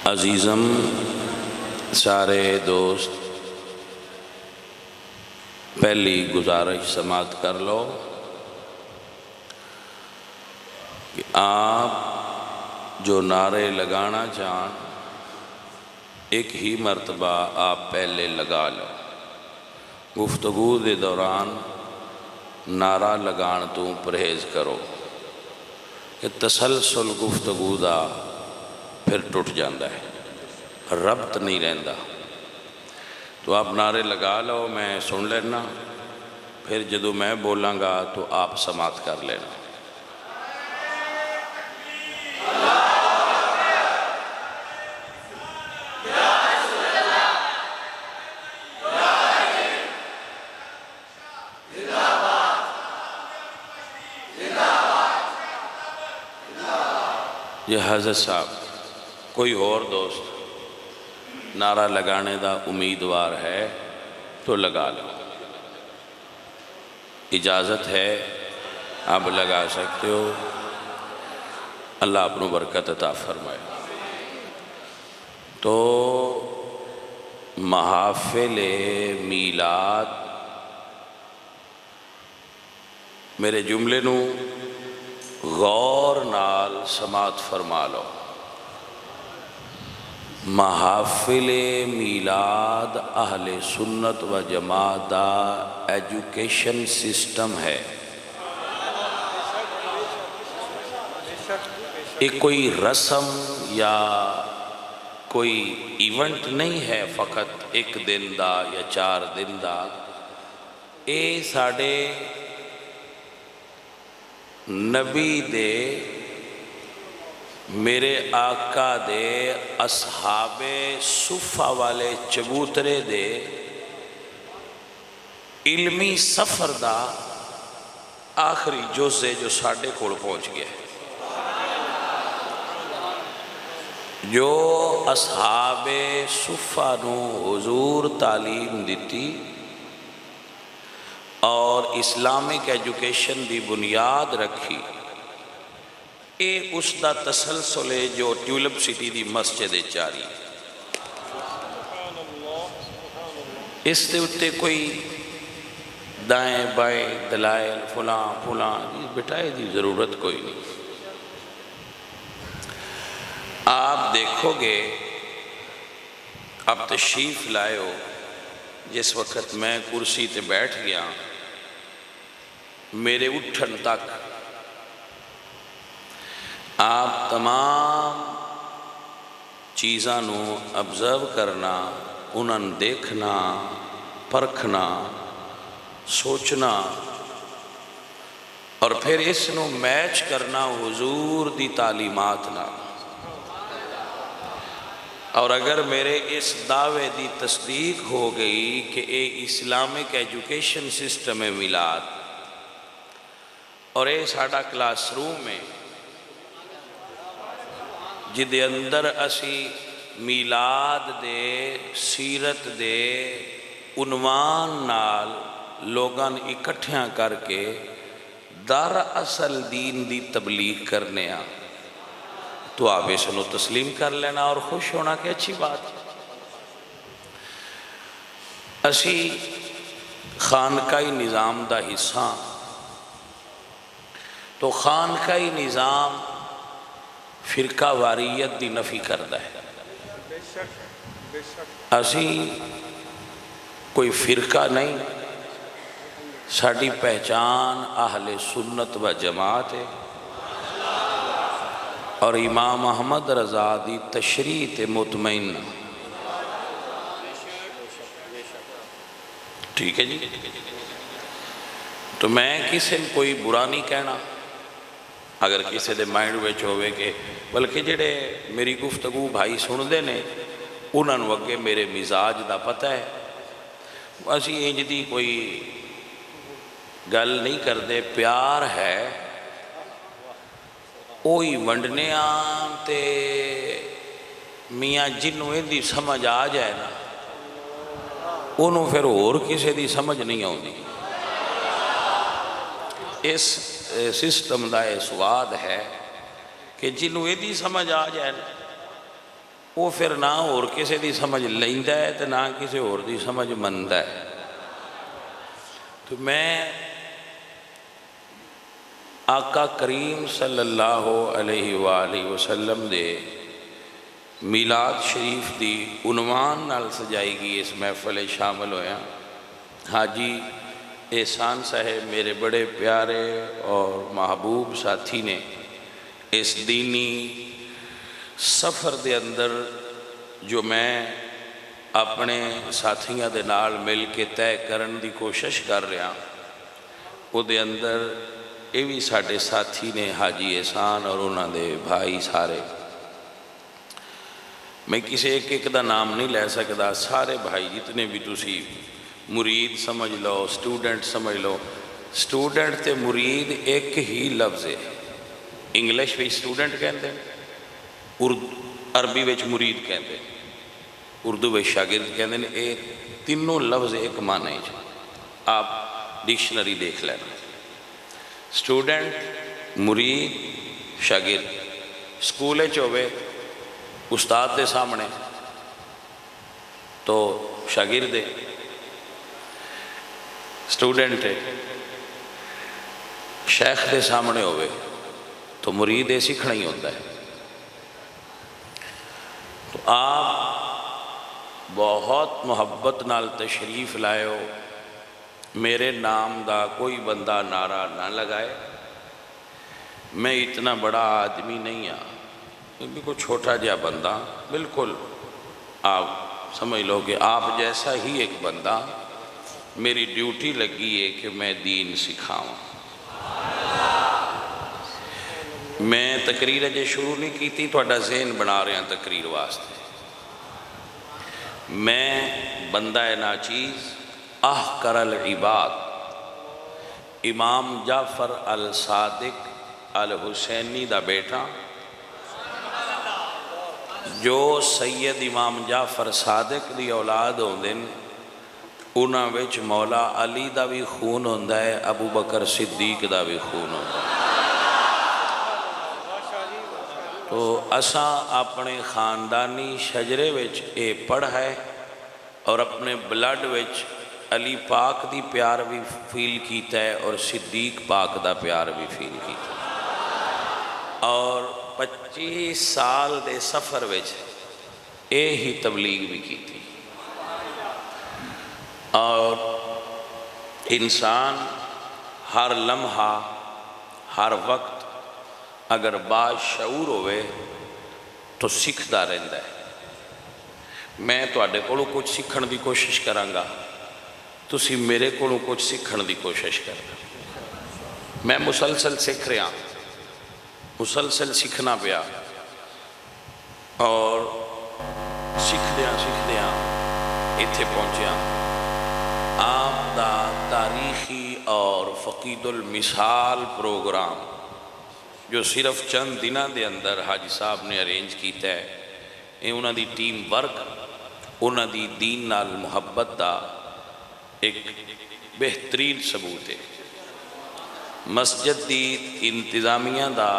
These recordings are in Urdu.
عزیزم سارے دوست پہلی گزارش سماعت کر لو کہ آپ جو نعرے لگانا چاہیں ایک ہی مرتبہ آپ پہلے لگا لو۔ گفتگو دے دوران نعرہ لگان تو پرہیز کرو کہ تسلسل گفتگو دا پھر ٹوٹ جاندہ ہے، ربط نہیں رہندا۔ تو آپ نعرے لگا لو، میں سن لینا، پھر جدو میں بولاں گا تو آپ سماعت کر لینا۔ یہ حضرت صاحب کوئی اور دوست نعرہ لگانے دا امیدوار ہے تو لگا لو، اجازت ہے، آپ لگا سکتے ہو۔ اللہ اپنو برکت عطا فرمائے۔ تو محافل میلاد میرے جملے نو غور نال سماعت فرما لو۔ محافل میلاد اہل سنت و جماعت دا ایجوکیشن سسٹم ہے۔ ایک کوئی رسم یا کوئی ایونٹ نہیں ہے فقط ایک دن دا یا 4 دن دا۔ اے ساڑے نبی دے، میرے آقا دے، اصحاب صفہ والے چبوترے دے علمی سفر دا آخری جزء جو ساڑھے کوڑ پہنچ گیا ہے، جو اصحاب صفہ نو حضور تعلیم دیتی اور اسلامک ایجوکیشن دی بنیاد رکھی، اے اس دا تسلسل ہے جو ٹیولپ سٹی دی مسجد چاری۔ اس دے اتے کوئی دائیں بائیں دلائل فلاں بٹائے دی ضرورت کوئی نہیں۔ آپ دیکھو گے، آپ تشریف لائے ہو، جس وقت میں کرسی تے بیٹھ گیا میرے اٹھن تک آپ تمام چیزاں نو ابزرو کرنا، انہاں دیکھنا، پرکھنا، سوچنا اور پھر اس نو میچ کرنا حضور دی تعلیمات نہ۔ اور اگر میرے اس دعوے دی تصدیق ہو گئی کہ اے اسلامک ایجوکیشن سسٹم ہے میلاد، اور اے ساڑھا کلاس روم میں جدے اندر اسی میلاد دے، سیرت دے عنوان نال لوگاں اکٹھیاں کر کے در اصل دین دی تبلیغ کرنے آ، تو آپ اس نو تسلیم کر لینا اور خوش ہونا کہ اچھی بات۔ اسی خانقائی نظام دا حصہ، تو خانقائی نظام فرقہ واریت دی نفی کردہ ہے۔ اسی کوئی فرقہ نہیں، ساڑھی پہچان اہل سنت و جماعت ہے، اور امام احمد رضا دی تشریح مطمئن۔ ٹھیک ہے جی؟ تو میں کسی کوئی برا نہیں کہنا، اگر کسی دے مائنڈ وچ ہوئے کہ بلکہ جڑے میری گفتگو بھائی سن دے نے انہاں نوں اگے میرے مزاج دا پتہ ہے، اسی انج دی کوئی گل نہیں کردے، پیار ہے اوہی ونڈنے آن تے میاں جنوں ان دی سمجھ آ جائے نا انہوں پھر اور کسی دی سمجھ نہیں آؤں۔ اس سسٹم دا سواد ہے کہ جنہوں ایدی سمجھ آ جائے وہ پھر نہ اور کسی دی سمجھ لیندا ہے تو نہ کسی اور دی سمجھ مندا ہے۔ تو میں آقا کریم صلی اللہ علیہ وآلہ وسلم دے میلاد شریف دی عنوان نال سجائی گئی اس محفل شامل ہویا۔ حاجی احسان صاحب میرے بڑے پیارے اور محبوب ساتھی نے اس دینی سفر دے اندر جو میں اپنے ساتھیاں دے نال مل کے طے کرن دی کوشش کر رہا وہ دے اندر یہ بھی ساڈے ساتھی نے حاجی احسان اور انہاں دے بھائی سارے، میں کسی ایک دا نام نہیں لے سکتا، سارے بھائی جتنے بھی تسی مرید سمجھ لو، سٹوڈنٹ سمجھ لو، سٹوڈنٹ تے مرید ایک ہی لفظ ہے، انگلش بھی سٹوڈنٹ کہتے ہیں، عربی وچ مرید کہتے ہیں، اردو وچ شاگرد کہتے ہیں، یہ تینوں لفظ ایک معنی ہے۔ آپ ڈکشنری دیکھ لینا، سٹوڈنٹ، مرید، شاگرد۔ سکول ہوئے استاد دے سامنے تو شاگرد ہے، سٹوڈنٹ ہے، شیخ دے سامنے ہوئے تو مرید ہے، سیکھنا ہی ہوتا ہے۔ تو آپ بہت محبت نال تشریف لائے ہو، میرے نام دا کوئی بندہ نعرہ نہ لگائے، میں اتنا بڑا آدمی نہیں ہاں، میں کوئی چھوٹا جہا بندہ، بالکل آپ سمجھ لو کہ آپ جیسا ہی ایک بندہ، میری ڈیوٹی لگی ہے کہ میں دین سکھاؤں۔ میں تقریر اجے شروع نہیں کی تھی، تھوڑا ذہن بنا رہے ہیں تقریر واسطے۔ میں بندہ ناچیز احقر العباد امام جعفر الصادق الحسینی دا بیٹا، جو سید امام جعفر صادق دی اولاد ہوندے انہاں وچ مولا علی دا بھی خون ہوندا ہے، ابو بکر صدیق دا بھی خون ہوندا ہے۔ تو اساں اپنے خاندانی شجرے وچ اے پڑھا ہے اور اپنے بلڈ وچ علی پاک دی پیار بھی فیل کیتا ہے اور صدیق پاک دا پیار بھی فیل کیتا ہے، اور 25 سال دے سفر وچ اے ہی تبلیغ بھی کی تھی۔ اور انسان ہر لمحہ ہر وقت اگر باشعور ہوئے تو سکھدا رہندا ہے۔ میں تواڈے کولوں کچھ سیکھن دی کوشش کراں گا، تسی میرے کولوں کچھ سیکھن دی کوشش کرنا۔ میں مسلسل سیکھ رہا، مسلسل سیکھنا پیا، اور سیکھدیاں ایتھے پہنچیا۔ آپ دا تاریخی اور فقید المثال پروگرام جو صرف چند دنوں دے اندر حاجی صاحب نے ارینج کیتا ہے، یہ انہاں دی ٹیم ورک، انہاں دی دین نال محبت دا ایک بہترین ثبوت ہے۔ مسجد دی انتظامیہ دا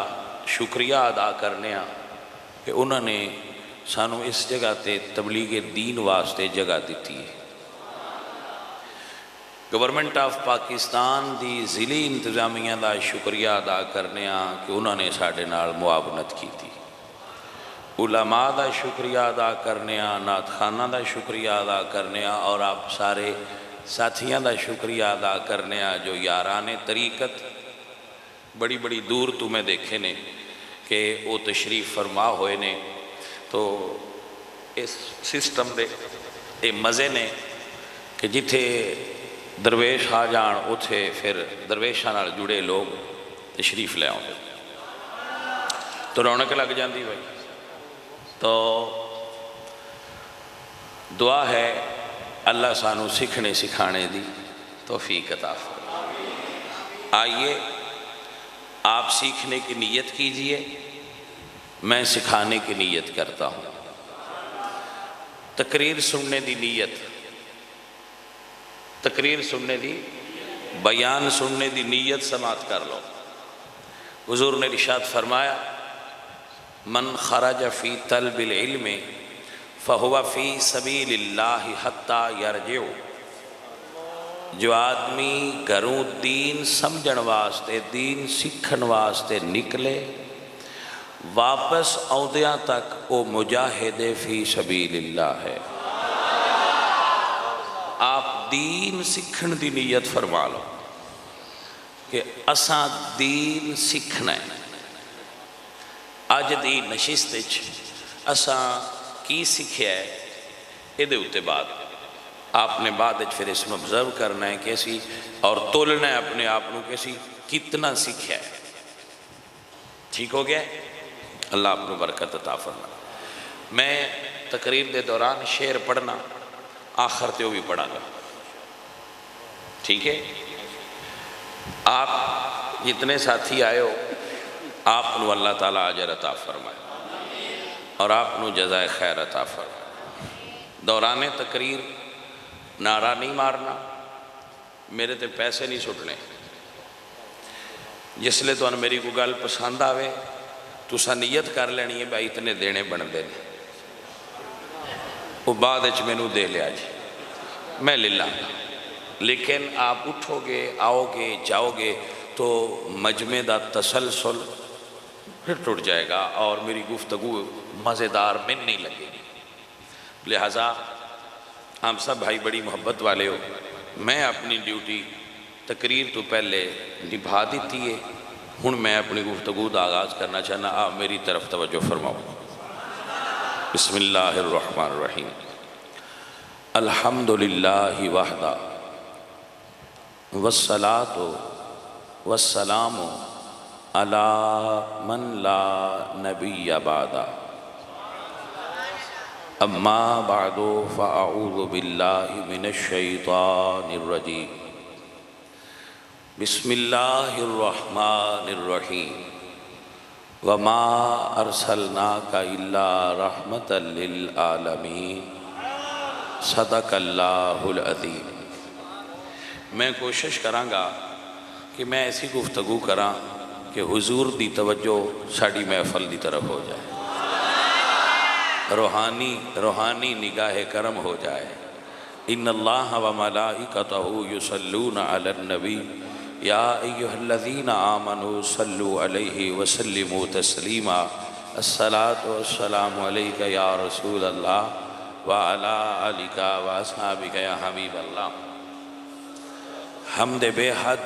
شکریہ ادا کرنے ہاں کہ انہوں نے سانو اس جگہ تے تبلیغ دین واسطے جگہ دیتی ہے۔ گورنمنٹ آف پاکستان دی ضلعی انتظامیہ دا شکریہ ادا کرنے ہاں کہ انہوں نے ساڈے نال معاونت کی تھی۔ علماء دا شکریہ ادا کرنے ہاں، نعت خانہ دا شکریہ ادا کرنے ہاں، اور آپ سارے ساتھیاں دا شکریہ ادا کرنے ہاں جو یاران طریقت بڑی بڑی دور تو میں دیکھے نے کہ وہ تشریف فرما ہوئے نے۔ تو اس سسٹم دے اے مزے نے کہ جتھے درویش آ جان اتھے پھر درویشاں نال جڑے لوگ تشریف لے آؤں، تو رونق لگ جاندی بھائی۔ تو دعا ہے اللہ سانو سیکھنے سکھانے دی توفیق عطا فرمائے۔ آئیے آپ سیکھنے کی نیت کیجئے، میں سکھانے کی نیت کرتا ہوں۔ تقریر سننے دی نیت، تقریر سننے دی، بیان سننے دی نیت سماعت کر لو۔ حضور نے ارشاد فرمایا من خرج فی طلب العلم فَهُوَ فِي سَبِيلِ اللَّهِ حَتَّى يَرْجِعُ، جو آدمی گھروں دین سمجھن واسطے، دین سکھن واسطے نکلے، واپس آؤندیاں تک وہ مجاہد فی سبیل اللہ ہے۔ آپ دین سکھن دی نیت فرما لو کہ اساں دین سکھنا ہے۔ اج دی نشست وچ اساں کی سکھیا ہے، یہ اتے بعد آپ نے بعد پھر اس میں آبزرو کرنا ہے کہ اسی اور تولنا ہے اپنے آپ کو کہ اسی کتنا سیکھا ہے۔ ٹھیک ہو گیا ہے؟ اللہ آپ کو برکت عطا فرمائے۔ میں تقریر دے دوران شعر پڑھنا آخر تے وہ بھی پڑھا گا، ٹھیک ہے؟ آپ جتنے ساتھی آئے ہو آپ کو اللہ تعالیٰ اجر عطا فرمائے اور آپ کو جزائے خیر عطا فرمائے۔ دوران تقریر نعرہ نہیں مارنا، میرے تے پیسے نہیں سٹنے۔ جس لئے تو میری کو گل پسند آوے تو سا نیت کر لینی ہے بھائی اتنے دینے بن دینے، وہ بعد اچھ میں نو دے لیا جی میں للہ۔ لیکن آپ اٹھو گے، آؤ گے، جاؤ گے تو مجمع دا تسلسل پھر ٹوٹ جائے گا اور میری گفتگو مزیدار میں نہیں لگے گی۔ لہٰذا ہم سب بھائی بڑی محبت والے ہو، میں اپنی ڈیوٹی تقریر تو پہلے نبھا دیتی ہے، ہن میں اپنی گفتگو دا آغاز کرنا چاہنا، آپ میری طرف توجہ فرماؤ۔ بسم اللہ الرحمن الرحیم۔ الحمدللہ وحدہ والصلاة والسلام علی من لا نبی بعدہ، اما بعد فاعوذ باللہ من الشیطان الرجیم۔ بسم اللہ الرحمن الرحیم۔ وما ارسلناک الا رحمتا للعالمین، صدق اللہ العظیم۔ میں کوشش کرانگا کہ میں ایسی گفتگو کراں کہ حضور دی توجہ ساڑی محفل دی طرف ہو جائے، روحانی نگاہ کرم ہو جائے۔ ان اللہ و ملائکتہ یصلون علی النبی یا ایہا الذین آمنوا صلوا علیہ وسلموا تسلیما۔ الصلاة والسلام علیکہ یا رسول اللہ وعلا آلکہ واصحابکہ یا حبیب اللہ۔ حمد بے حد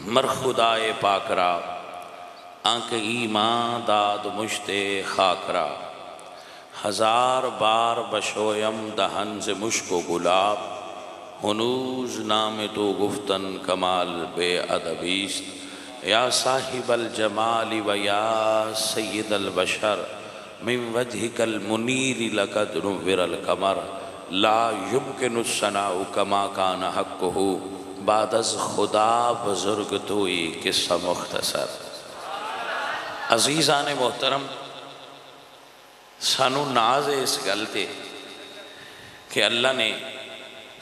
مر خدائے پاک را، آنکھ ایمان داد مشت خاک را، ہزار بار بشویم دہن سے مشک و گلاب، ہنوز نام تو گفتن کمال بے ادبیست۔ یا صاحب الجمال و یا سید البشر، من وجہک المنیر لقد نور القمر، لا یمکن الثناء کما کان حقہ، بعد از خدا بزرگ توئی قصہ مختصر۔ عزیزان محترم، سانو ناز اس گلتے کہ اللہ نے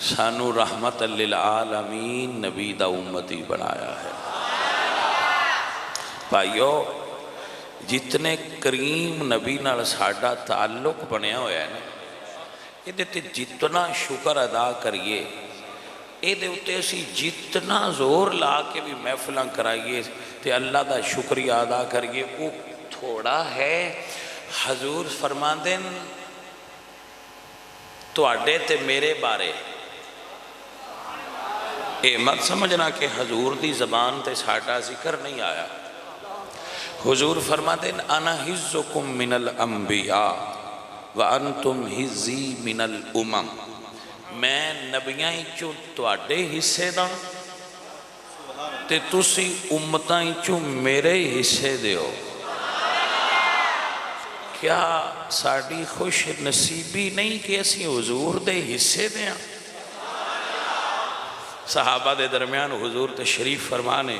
سانو رحمت للعالمین نبی دا امتی بنایا ہے۔ بھائیو، جتنے کریم نبی نال ساڈا تعلق بنیا ہویا ہے نا، یہ دیتے جتنا شکر ادا کریے، یہ دیتے اسی جتنا زور لا کے بھی محفلیں کرائیے تے اللہ دا شکریہ ادا کریے، وہ تھوڑا ہے۔ حضور فرماندن تو اڈے تے میرے بارے، اے مت سمجھنا کہ حضور دی زبان تے ساڈا ذکر نہیں آیا۔ حضور فرماندن انا حزکم من الانبیاء وانتم حزی من الامم، میں نبیاں چوں تواڈے حصے دا تے تسی امتاں چوں میرے حصے دیو۔ کیا ساڑی خوش نصیبی نہیں کہ اسی حضور دے حصے دیں؟ صحابہ دے درمیان حضور تشریف فرمانے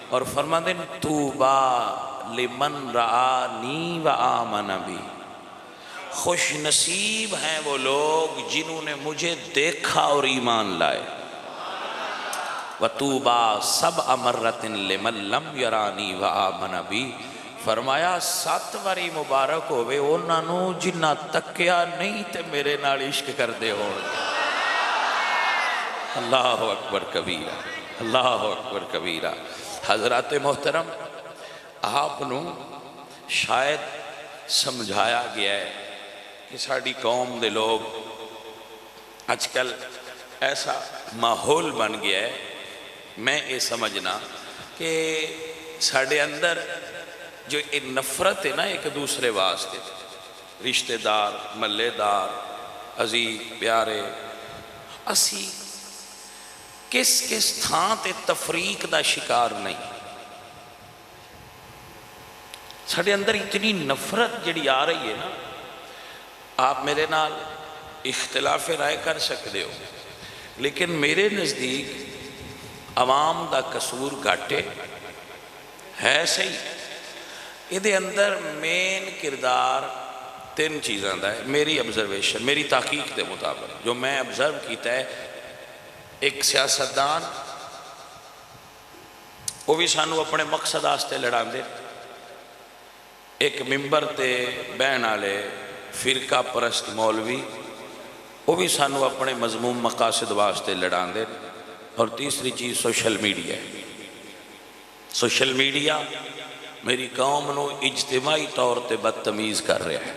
اور فرمانے توبہ لمن رآنی و آمن بی، خوش نصیب ہیں وہ لوگ جنہوں نے مجھے دیکھا اور ایمان لائے۔ وَتُوبَا سَبْعَ مَرَّةٍ لِمَن لَمْ يَرَانِي وَآمَنَ بِي، فرمایا 7 واری مبارک ہوئے انہاں نوں جنہ تکیا نہیں تے میرے نال عشق کردے ہون گے۔ اللہ اکبر کبیرہ، اللہ اکبر کبیرہ۔ حضرات محترم، آپ نوں شاید سمجھایا گیا ہے کہ ساڑی قوم دے لوگ آج کل ایسا ماحول بن گیا ہے، میں یہ سمجھنا کہ ساڑے اندر جو ایک نفرت ہے نا ایک دوسرے واسطے، رشتہ دار، ملے دار، عزیز پیارے، اسی کس تھان تے تفریق دا شکار نہیں۔ ساڑے اندر اتنی نفرت جڑی آ رہی ہے نا، آپ میرے نال اختلاف رائے کر سکتے ہو، لیکن میرے نزدیک عوام دا قصور گھاٹے ہے صحیح۔ یہ اندر مین کردار 3 چیزاں دا ہے، میری آبزرویشن، میری تحقیق دے مطابق جو میں آبزرو کیتا ہے۔ ایک سیاستدان وہ بھی سانو اپنے مقصد آستے لڑان دے، ایک ممبر تے بہن والے فرقہ پرست مولوی وہ بھی سانو اپنے مضمون مقاصد واسطے لڑان دے، اور تیسری چیز سوشل میڈیا ہے۔ سوشل میڈیا میری قوم نو اجتماعی طور تے بدتمیز کر رہا ہے،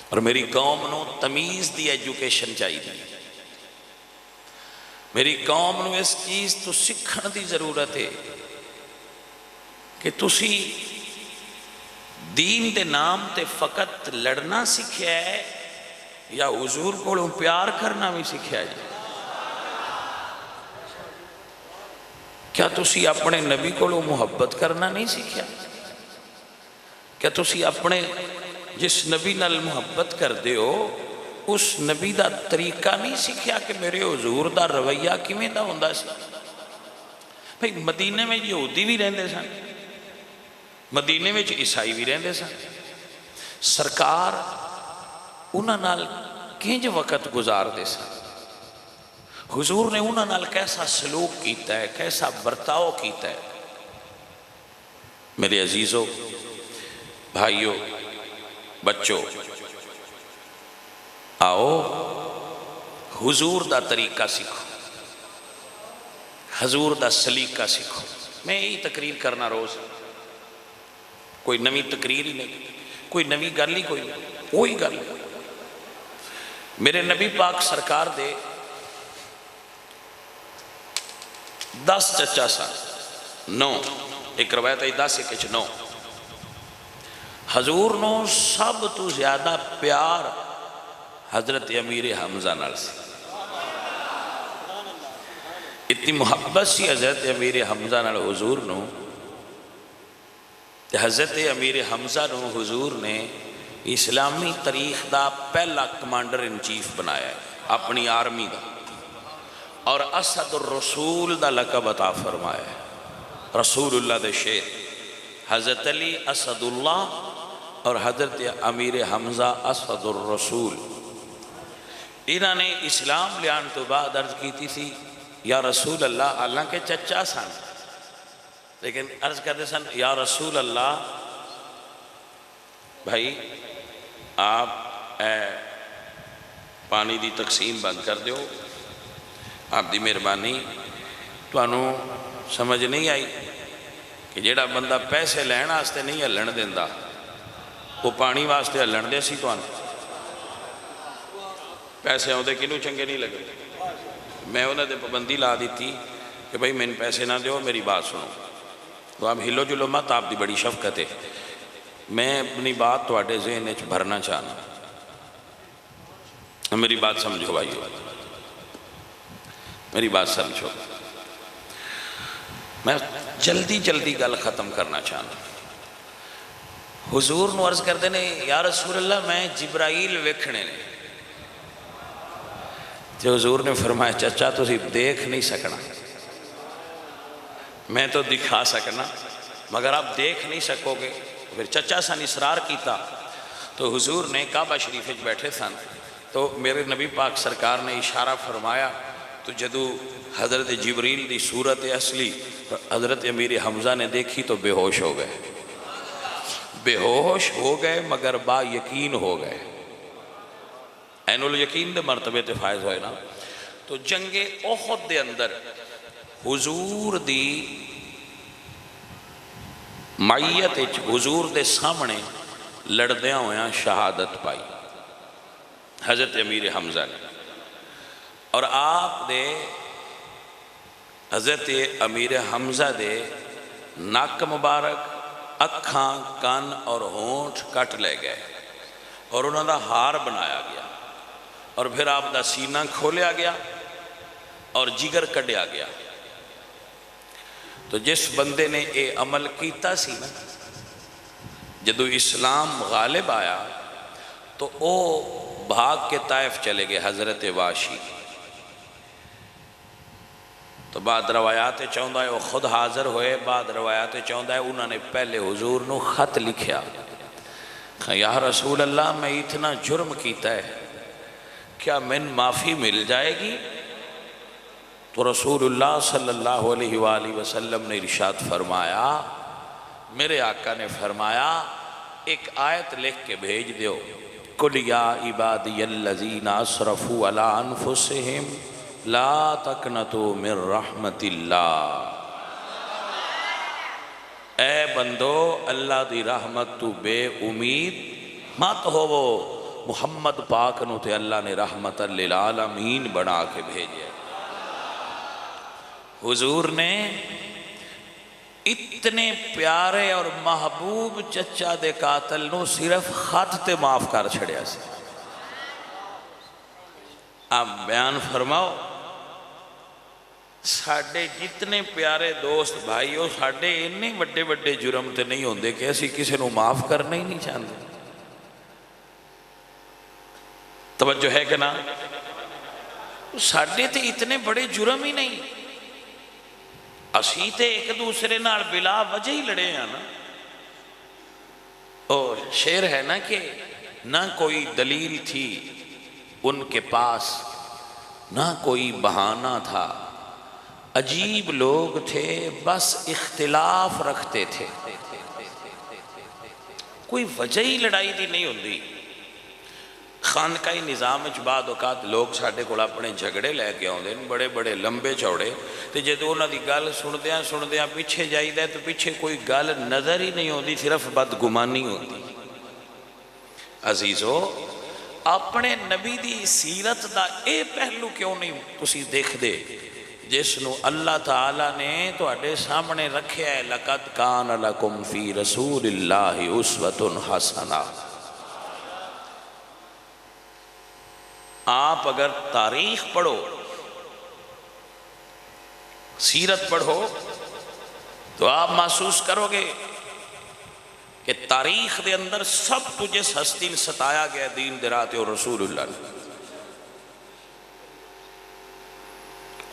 اور میری قوم نو تمیز دی ایجوکیشن چاہیے۔ میری قوم نو اس چیز تو سکھن دی ضرورت ہے کہ تسی دین دے نام تے فقط لڑنا سکھیا ہے یا حضور کو پیار کرنا بھی سکھیا ہے؟ کیا تسی اپنے نبی کو محبت کرنا نہیں سکھیا؟ کیا تسی اپنے جس نبی نال محبت کر دے ہو اس نبی دا طریقہ نہیں سکھیا کہ میرے حضور دا رویہ کیویں دا ہوندا سی؟ بھئی مدینے میں یہودی بھی رہندے سن، مدینے میں عیسائی بھی رہندے سن، سرکار انہاں نال کنج وقت گزار دے سن، حضور نے انہاں نال کیسا سلوک کیتا ہے، کیسا برتاؤ کیتا ہے۔ میرے عزیزوں، بھائیوں، بچوں، آؤ حضور دا طریقہ سیکھو، حضور دا سلیقہ سیکھو۔ میں یہی تقریر کرنا روز، کوئی نوی تقریر ہی نہیں، کوئی نوی گل ہی کوئی نہیں، وہی گل۔ میرے نبی پاک سرکار دے 10 چچا سن، 9، ایک روایت ہے 10 ایک 9۔ حضور نو سب تو زیادہ پیار حضرت امیر حمزہ نال سی، اتنی محبت سی حضرت امیر حمزہ نال حضور نو، حضرت امیر حمزہ نو حضور نے اسلامی تاریخ دا پہلا کمانڈر ان چیف بنایا ہے اپنی آرمی دا، اور اسد الرسول دا لقب عطا فرمایا ہے، رسول اللہ دے شیر۔ حضرت علی اسد اللہ اور حضرت امیر حمزہ اسد الرسول۔ انہوں نے اسلام لیان تو بعد عرض کی تھی یا رسول اللہ، حالانکہ چچا سن لیکن عرض کرتے سن یا رسول اللہ بھائی آپ پانی دی تقسیم بند کر دیو، آپ دی مہربانی۔ تو انہوں سمجھ نہیں آئی کہ جیڑا بندہ پیسے لین واسطے نہیں ہلن دیندا وہ پانی واسطے ہلن دے سی، تو انہوں پیسے ہوتے کنوں چنگے نہیں لگے۔ میں انہوں نے پابندی لا دیتی کہ بھائی میں پیسے نہ دیو، میری بات سنو، تو آپ ہلو جلو مت، آپ دی بڑی شفقت ہے۔ میں اپنی بات تواڈے ذہن وچ بھرنا چاہنا، میری بات سمجھو بھائی، میری بات سمجھو۔ میں جلدی جلدی گل ختم کرنا چاہنا۔ حضور نو عرض کرتے نے یا رسول اللہ میں جبرائیل ویکھنے نے، جو حضور نے فرمایا چچا تسی دیکھ نہیں سکنا، میں تو دکھا سکنا مگر آپ دیکھ نہیں سکو گے۔ پھر چچا سن اصرار کیتا تو حضور نے کعبہ شریف وچ بیٹھے سن، تو میرے نبی پاک سرکار نے اشارہ فرمایا، تو جدو حضرت جبریل دی صورت اصلی حضرت امیر حمزہ نے دیکھی تو بے ہوش ہو گئے۔ بے ہوش ہو گئے مگر با یقین ہو گئے، عین الیقین دے مرتبے تے فائز ہوئے نا۔ تو جنگ احد دے اندر حضور دی معیت حضور دے سامنے لڑدیاں ہویاں شہادت پائی حضرت امیر حمزہ نے، اور آپ دے حضرت امیر حمزہ دے ناک مبارک، اکھاں، کان اور ہونٹ کٹ لے گئے اور انہوں دا ہار بنایا گیا، اور پھر آپ دا سینہ کھولیا گیا اور جگر کڈیا گیا۔ تو جس بندے نے اے عمل کیتا سی نا، جدو اسلام غالب آیا تو او بھاگ کے طائف چلے گئے حضرت واشی۔ تو بعد روایات چاہندہ ہے وہ خود حاضر ہوئے، بعد روایات چاہندہ ہے انہوں نے پہلے حضور نو خط لکھیا، یا رسول اللہ میں اتنا جرم کیتا ہے، کیا من معافی مل جائے گی؟ تو رسول اللہ صلی اللہ علیہ وآلہ وسلم نے ارشاد فرمایا، میرے آقا نے فرمایا ایک آیت لکھ کے بھیج دیو، قُلْ يَا عِبَادِيَ الَّذِينَ أَسْرَفُوا عَلَىٰ أَنفُسِهِمْ لا تقنطوا من رحمت اللہ، اے بندو اللہ دی رحمت تو بے امید مت ہوو۔ محمد پاک نو تے اللہ نے رحمت للعالمین بنا کے بھیجے۔ حضور نے اتنے پیارے اور محبوب چچا دے قاتل نو صرف خط تے معاف کر چھڑیا سی۔ آپ بیان فرماؤ، ساڑھے جتنے پیارے دوست بھائیوں، ساڑھے اتنے بڑے بڑے جرم تے نہیں ہوندے کہ ایسی کسی نو معاف کرنا ہی نہیں چاہتے۔ توجہ ہے کہ نا؟ ساڑھے تے اتنے بڑے جرم ہی نہیں، اسی تے ایک دوسرے نال بلا وجہ ہی لڑے ہیں نا۔ اور شعر ہے نا کہ نہ کوئی دلیل تھی ان کے پاس، نہ کوئی بہانہ تھا، عجیب لوگ تھے بس اختلاف رکھتے تھے، کوئی وجہ ہی لڑائی دی نہیں ہوندی۔ خانقاہی نظام وچ بعد اوقات لوگ ساڈے کول اپنے جھگڑے لے کے آؤندے بڑے بڑے لمبے چوڑے، تے جدوں انہاں دی گل سندیاں پیچھے جائیدا ہے تو پیچھے کوئی گل نظر ہی نہیں ہوندی، صرف بدگمانی ہوندی۔ عزیزو، اپنے نبی دی سیرت دا اے پہلو کیوں نہیں تسی دیکھ دے جس نو اللہ تعالیٰ نے تو اڈے سامنے رکھے ہے، لَقَدْ كَانَ لَكُمْ فِي رَسُولِ اللَّهِ أُسْوَةٌ حَسَنَةٌ۔ آپ اگر تاریخ پڑھو، سیرت پڑھو تو آپ محسوس کرو گے کہ تاریخ دے اندر سب تجھے ہستی نے ستایا گیا دین دراتے اور رسول اللہ نے۔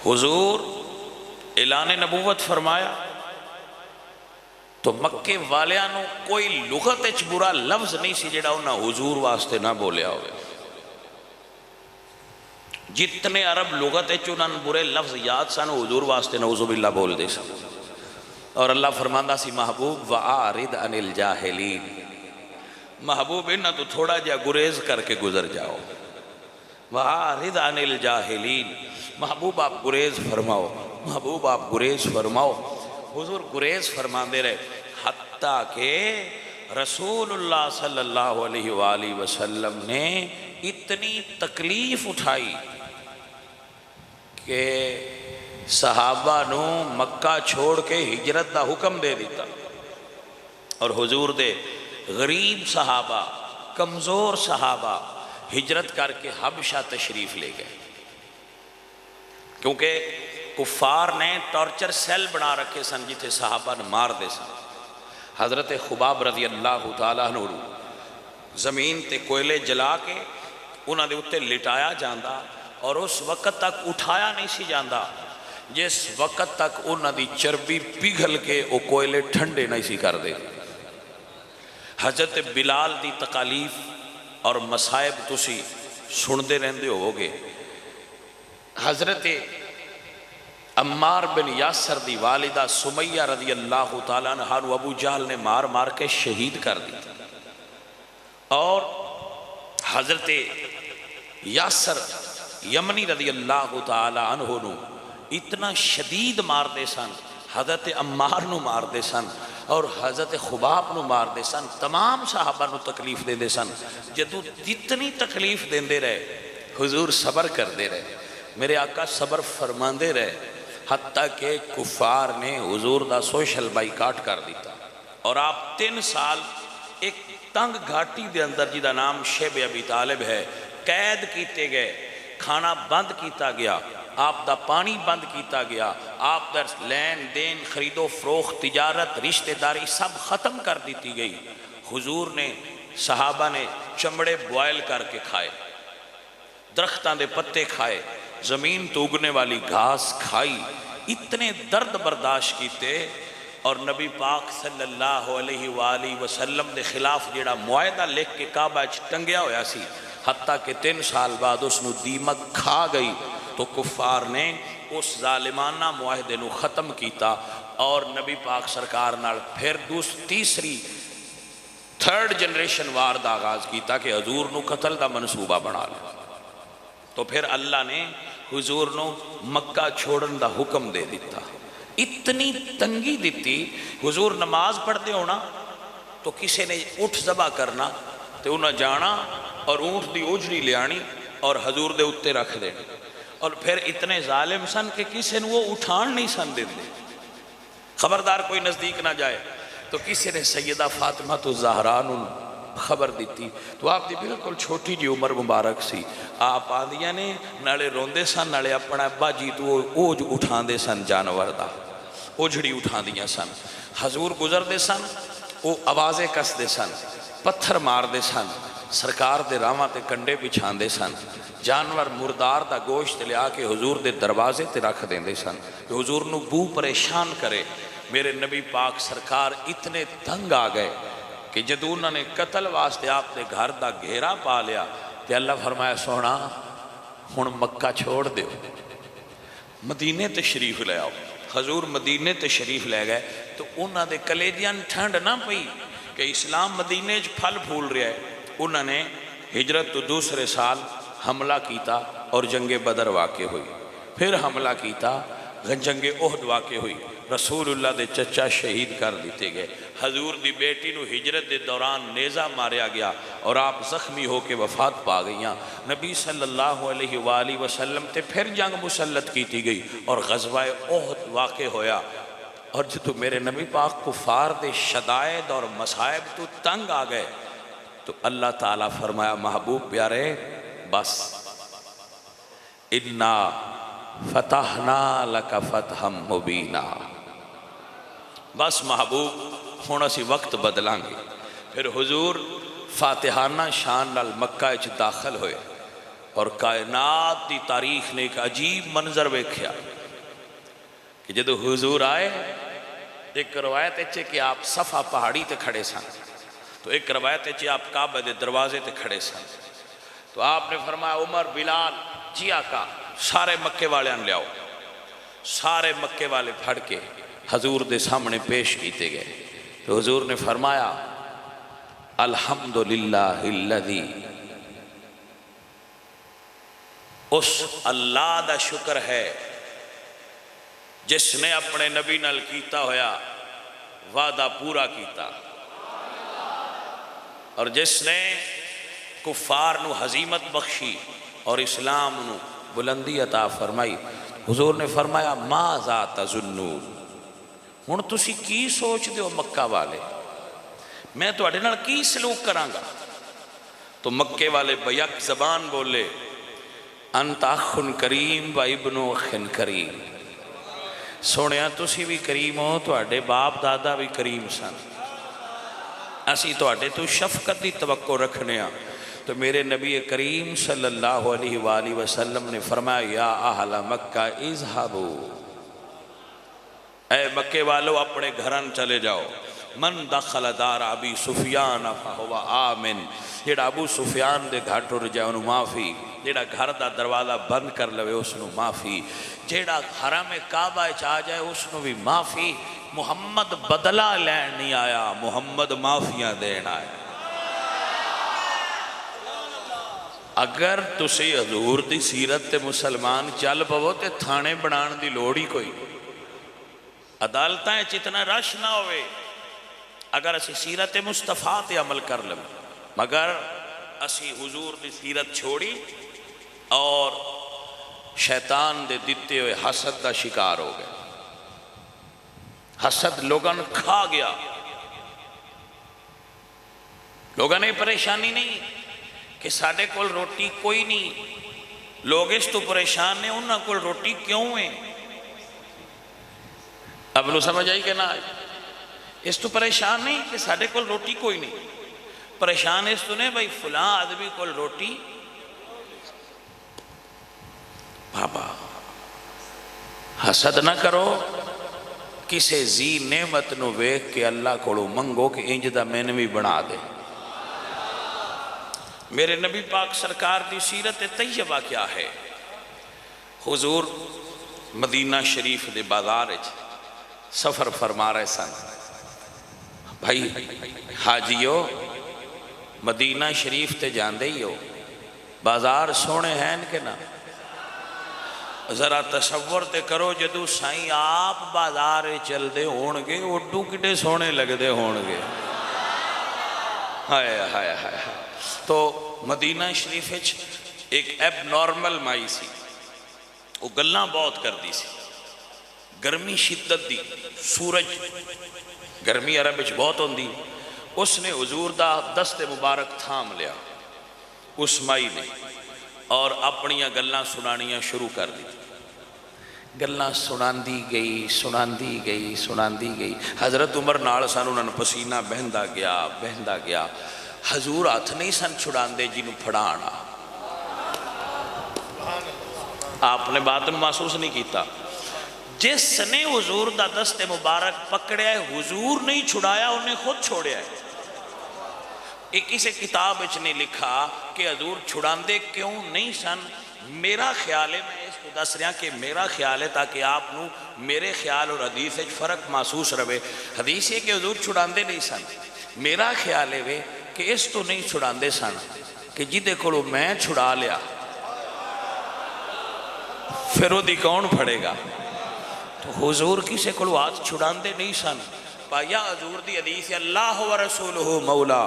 حضور اعلان نبوت فرمایا تو مکے والیاں کوئی لغت اچ برا لفظ نہیں سی جڑا انہاں حضور واسطے نہ بولیا ہوئے۔ جتنے عرب لغت اچ انہاں برے لفظ یاد سن حضور واسطے نعوذ باللہ بول دے سن، اور اللہ فرماندہ سی محبوب وَآرِدْ عَنِ الْجَاهِلِينَ، محبوب انہاں تو تھوڑا جا گریز کر کے گزر جاؤ۔ وَآرِدْ عَنِ الْجَاهِلِينَ، محبوب آپ گریز فرماؤ، محبوب آپ گریز فرماؤ۔ حضور گریز فرماندے رہے حتیٰ کہ رسول اللہ صلی اللہ علیہ وآلہ وسلم نے اتنی تکلیف اٹھائی کہ صحابہ نو مکہ چھوڑ کے ہجرت دا حکم دے دیتا، اور حضور دے غریب صحابہ، کمزور صحابہ ہجرت کر کے حبشہ تشریف لے گئے، کیونکہ کفار نے ٹارچر سیل بنا رکھے سن جتھے صحابہ نے مار دے سن۔ حضرت خباب رضی اللہ تعالیٰ عنہ زمین تے کوئلے جلا کے انہاں دے اتے لٹایا جاندہ، اور اس وقت تک اٹھایا نہیں سی جاندہ جس وقت تک انہاں دی چربی پگھل کے وہ کوئلے ٹھنڈے نہیں سی کر دے۔ حضرت بلال دی تکالیف اور مصائب تسی سن دے رہندے ہو گے۔ حضرت عمار بن یاسر دی والدہ سمیہ رضی اللہ تعالیٰ عنہ نو ابو جہل نے مار مار کے شہید کر دی، اور حضرت یاسر یمنی رضی اللہ تعالیٰ عنہ نو اتنا شدید مار دے سن، حضرت عمار نو مار دے سن اور حضرت خباب نو مار دے سن، تمام صحابہ نو تکلیف دے دے سن۔ جدو جتنی تکلیف دے دے رہے حضور صبر کر دے رہے، میرے آقا صبر فرمان دے رہے، حتیٰ کہ کفار نے حضور دا سوشل بائیکاٹ کر دیتا، اور آپ 3 سال ایک تنگ گھاٹی دے اندر جدا نام شیب ابی طالب ہے قید کیتے گئے، کھانا بند کیتا گیا، آپ دا پانی بند کیتا گیا، آپ دا لین دین خرید و فروخت تجارت رشتہ داری سب ختم کر دیتی گئی۔ حضور نے صحابہ نے چمڑے بوائل کر کے کھائے، درختان دے پتے کھائے، زمین تو اگنے والی گھاس کھائی، اتنے درد برداشت کیتے، اور نبی پاک صلی اللہ علیہ وآلہ وسلم دے خلاف جیڑا معاہدہ لکھ کے کعبہ ٹنگیا ہویا سی، حتیٰ کہ 3 سال بعد اس نو دیمک کھا گئی، تو کفار نے اس ظالمانہ معاہدے نو ختم کیتا، اور نبی پاک سرکار نال پھر تیسری 3rd جنریشن وار دا آغاز کیتا کہ حضور نو قتل دا منصوبہ بنا لے۔ تو پھر اللہ نے حضور نو مکہ چھوڑن دا حکم دے دیتا، اتنی تنگی دیتی، حضور نماز پڑھتے ہونا تو کسی نے اٹھ ذبح کرنا تو انہیں جانا اور اونٹ دی اوجڑی لے آنی اور حضور دے اتے رکھ دینی، اور پھر اتنے ظالم سن کہ کسی نے وہ اٹھان نہیں سن دیندے، خبردار کوئی نزدیک نہ جائے۔ تو کسی نے سیدہ فاطمہ تو زہران خبر دیتی، تو آپ دی بالکل چھوٹی جی عمر مبارک سی، آپ آدھیاں نے نالے روندے سن نالے اپنا ابا جی تو اوج اٹھان دے سن، جانور دا اوجڑی اٹھان دیا سن، حضور گزر دے سن، وہ آوازیں کس دے سن، پتھر مار دے سن، سرکار دے راواں تے کنڈے بچھان دے سن، جانور مردار دا گوشت لے آ کے حضور دے دروازے تے رکھ دیں دے سن کہ حضور نو بو پریشان کرے۔ میرے نبی پاک سرکار اتنے تنگ آ گئے کہ جدو انہوں نے قتل واسطے آپ نے گھر دا گھیرا پا لیا کہ اللہ فرمایا سونا ہن مکہ چھوڑ دیو، مدینے تشریف لے آؤ۔ حضور مدینے تشریف لے گئے تو انہوں نے کلیجیاں ٹھنڈ نہ پئی کہ اسلام مدینے پھل پھول رہا ہے، انہوں نے ہجرت تو دوسرے سال حملہ کیتا اور جنگ بدر واقع ہوئی، پھر حملہ کیتا، جنگ احد واقع ہوئی، رسول اللہ دے چچا شہید کر دیتے گئے، حضور دی بیٹی نو ہجرت دے دوران نیزہ ماریا گیا اور آپ زخمی ہو کے وفات پا گئیاں۔ نبی صلی اللہ علیہ وآلہ وسلم تے پھر جنگ مسلط کیتی گئی اور غزوہ احد واقع ہویا، اور جدو میرے نبی پاک کفار دے شدائد اور مصائب تو تنگ آ گئے تو اللہ تعالیٰ فرمایا محبوب پیارے بس، اِنَّا فتحنا لک فتحا مبینا، بس محبوب ہون اسی وقت بدلاں گے۔ پھر حضور فاتحانہ شان نال مکہ اچ داخل ہوئے اور کائنات دی تاریخ نے ایک عجیب منظر ویکھیا کہ جدو حضور آئے، ایک روایت ہے کہ آپ صفا پہاڑی تے کھڑے سن، تو ایک روایت ہے کہ آپ کعبہ دے دروازے تے کھڑے سن، تو آپ نے فرمایا عمر بلال جی آقا سارے مکے والے ان لے آؤ، سارے مکے والے پھڑ کے حضور دے سامنے پیش کیتے گئے، تو حضور نے فرمایا الحمدللہ الذی، اس اللہ دا شکر ہے جس نے اپنے نبی نال کیتا ہویا وعدہ پورا کیتا، اور جس نے کفار نو ہزیمت بخشی اور اسلام نو بلندی عطا فرمائی۔ حضور نے فرمایا ماذا تظنون، ہن تسی کی سوچ دیو مکہ والے، میں تو اڈے نال کی سلوک کراں گا؟ تو مکے والے بیک زبان بولے انت اخ کریم و ابن اخ کریم، سونیا تسی بھی کریم ہو، تو اڈے باپ دادا بھی کریم سن، اسی تو اڈے تو شفقت دی توقع رکھنے ہاں۔ تو میرے نبی کریم صلی اللہ علیہ وآلہ وسلم نے فرمایا یا اہل مکہ اذہبوا، اے مکے والو اپنے گھران چلے جاؤ، من دخل دار ابی سفیان فہو آمن، جیڑا ابو سفیان دے گھر ٹر جائے انہوں معافی، جیڑا گھر دا دروازہ بند کر لوے اس نو معافی، جیڑا حرم کعبہ چاہ جائے اس نو بھی معافی۔ محمد بدلہ لین نہیں آیا، محمد معافیاں دین آیا۔ اگر تسی حضور دی سیرت تے مسلمان چل پو تے تھانے بنان دی لوڑی کوئی، عدالتیں چتنا رش نہ ہوئے اگر اسی سیرت مصطفیٰ تے عمل کر لیں، مگر اسی حضور دی سیرت چھوڑی اور شیطان دے دیتے ہوئے حسد دا شکار ہو گئے۔ حسد لوگاں کھا گیا، لوگاں نے پریشانی نہیں کہ ساڑھے کول روٹی کوئی نہیں، لوگ اس تو پریشان نے انہاں کول روٹی کیوں ہیں؟ اب لو سمجھ آئی کہ نہ آئی؟ اس تو پریشان نہیں کہ ساڑھے کول روٹی کوئی نہیں، پریشان اس تو نہیں بھائی فلاں آدمی کول روٹی۔ بابا حسد نہ کرو، کسے زی نعمت نو ویکھ کے اللہ کو منگو کہ انج دا میں نے بھی بنا دے۔ میرے نبی پاک سرکار دی سیرت طیبہ کیا ہے؟ حضور مدینہ شریف دے بازار سفر فرما رہے سن۔ بھائی حاجیو مدینہ شریف تے جاندے ہی ہو، بازار سونے ہیں کہ نہ؟ ذرا تصور تے کرو جدو سائیں آپ بازار چل دے ہونگے اڈو کٹے سونے لگ دے ہونگے۔ ہائے ہائے ہائے۔ تو مدینہ شریف ایک ایب نارمل مائی سی، وہ گلنا بہت کر دی سی، گرمی شدت دی، سورج گرمی عرب بہت ہوندی، اس نے حضور دا دست مبارک تھام لیا اس مائی نے اور اپنیاں گلنا سنانیاں شروع کر دی۔ گلنا سناندی گئی سناندی گئی سناندی گئی، حضرت عمر نال سن انہوں نے پسینہ بہندہ گیا، حضور ہاتھ نہیں سن چھڑان دے جنہوں پھڑانا۔ آپ نے بات محسوس نہیں کیتا، جس نے حضور دا دست مبارک پکڑیا ہے حضور نہیں چھڑایا، انہیں خود چھوڑیا ہے۔ ایک اسے کتاب نے لکھا کہ حضور چھڑان دے کیوں نہیں سن؟ میرا خیال ہے، میں اس کو دس رہا کہ میرا خیال ہے تاکہ آپ نو میرے خیال اور حدیث فرق محسوس رہے۔ حدیث ہے کہ حضور چھڑان دے نہیں سن، میرا خیال ہے کہ اس تو نہیں چھڑان دے سن کہ جی دیکھو لو میں چھڑا لیا پھر وہ دی کون پھڑے گا؟ تو حضور کسے کو ہاتھ چھڑان دے نہیں سن۔ پایا حضور دی حدیث اللہ و رسولہ مولا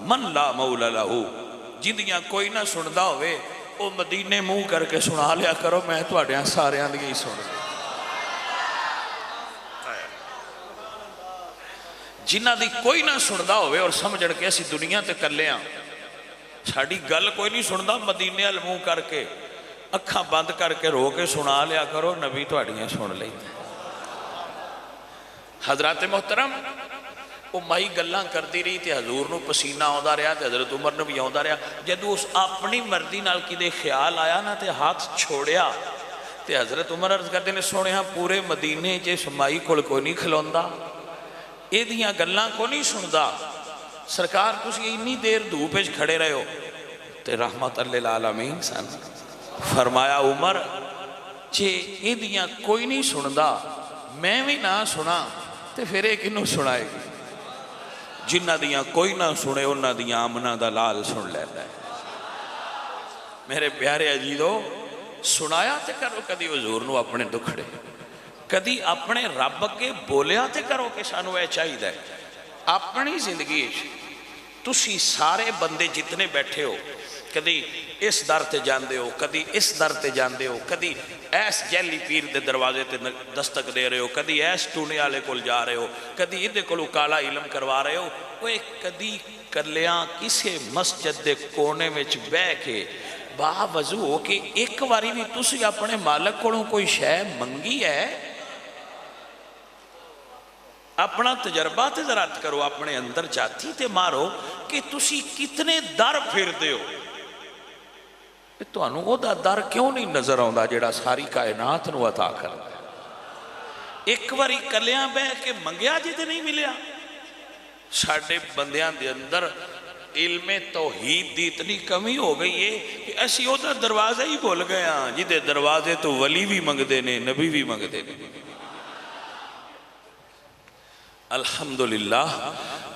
من لا مولا لہو، جدیاں کوئی نہ سندہ ہوئے وہ مدینے منہ کر کے سنا لیا کرو، میں تو اڈیاں سارے آندگی ہی سن دے۔ جنہ دی کوئی نہ سندہ ہوئے اور سمجھڑ کے اسی دنیا تے کر لیا ساڑی گل کوئی نہیں سندہ، مدینے الموں کر کے اکھاں بند کر کے رو کے سنا لیا کرو، نبی تو اڈیاں سن لیں۔ حضرات محترم وہ مائی گلان کر دی رہی تھی، حضور نو پسینہ ہوندہ رہا تھے، حضرت عمر نو بھی ہوندہ رہا، جدو اس اپنی مردی نال کی دے خیال آیا نا تے ہاتھ چھوڑیا تے حضرت عمر عرض کر دینے سونے ہاں پورے مدینے جس مائی کوئی نہیں کھلوندہ، اے دیاں گلان کو نہیں سندہ، سرکار تسی اتنی دیر دھوپ وچ کھڑے رہے ہو تے رحمت للعالمین سن۔ فرمایا عمر جے اے دیاں کوئی نہیں سندہ میں بھی نہ سنا تے پھر ایک انہوں سنائے گی، جنہ دیاں کوئی نہ سنے انہ دیاں آمنہ دا لال سن لیتا ہے۔ میرے پیارے عزیزو سنایا تے کرو کدی حضور نو اپنے دکھڑے، کدی اپنے رب کے بولیا تے کرو کہ سانو اے چاہی دے۔ اپنی زندگی تسی سارے بندے جتنے بیٹھے ہو، کدی اس در تے جاندے ہو، کدی اس در تے جاندے ہو، کدی ایس جیلی پیر دے دروازے تے دستک دے رہے ہو، کدی ایس ٹونے آلے کول جا رہے ہو، کدی ادھے کولو کالا علم کروا رہے ہو، وہ ایک کدی کرلیاں کسے مسجد دے کونے میں بے کے با وضو ہو کہ ایک واری بھی تسی اپنے مالک کولوں کوئی شے منگی ہے؟ اپنا تجربہ تے ذرات کرو، اپنے اندر جاتی تے مارو کہ تسی کتنے در پھر دے ہو، تو انہوں وہ در کیوں نہیں نظر آؤں جیڑا ساری کائنات نو عطا کر دے؟ ایک واری کلیاں بے کہ منگیا جی تے نہیں ملیا، ساڈے بندیاں دے اندر علم توحید دی اتنی کمی ہو گئی ہے کہ اسی وہ دروازہ ہی بھول گئے ہاں جدے دروازے تو ولی بھی منگدے نے نبی بھی منگدے نے۔ الحمدللہ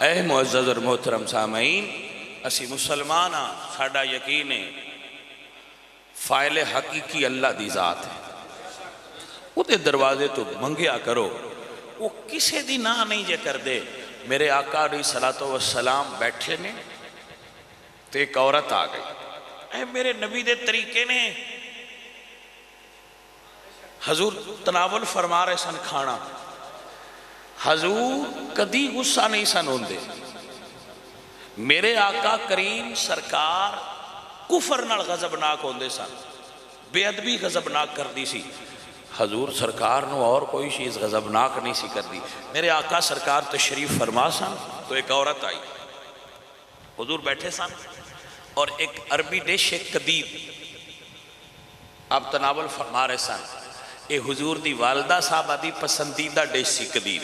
اے معزز اور محترم سامعین، اسی مسلمان ہاں، ساڈا یقین ہے فاعل حقیقی اللہ دی ذات ہے، وہ دے دروازے تو منگیا کرو، وہ کسے دی نہ نہیں جے کر دے۔ میرے آقا علیہ السلام بیٹھے نے تو ایک عورت آ گئی، اے میرے نبی دے طریقے نے، حضور تناول فرما رہے سن کھانا، حضور کدی غصہ نہیں سن ہوندے، میرے آقا کریم سرکار کفر نال غضبناک ہوندے سن، بے ادبی غضبناک کر دی سی، حضور سرکار نو اور کوئی چیز غضبناک نہیں سی کر دی۔ میرے آقا سرکار تشریف فرما سن تو ایک عورت آئی، حضور بیٹھے سن اور ایک عربی ڈش ایک کدید آپ تناول فرما رہے سن، یہ حضور دی والدہ صاحبہ دی پسندیدہ ڈش سی کدید۔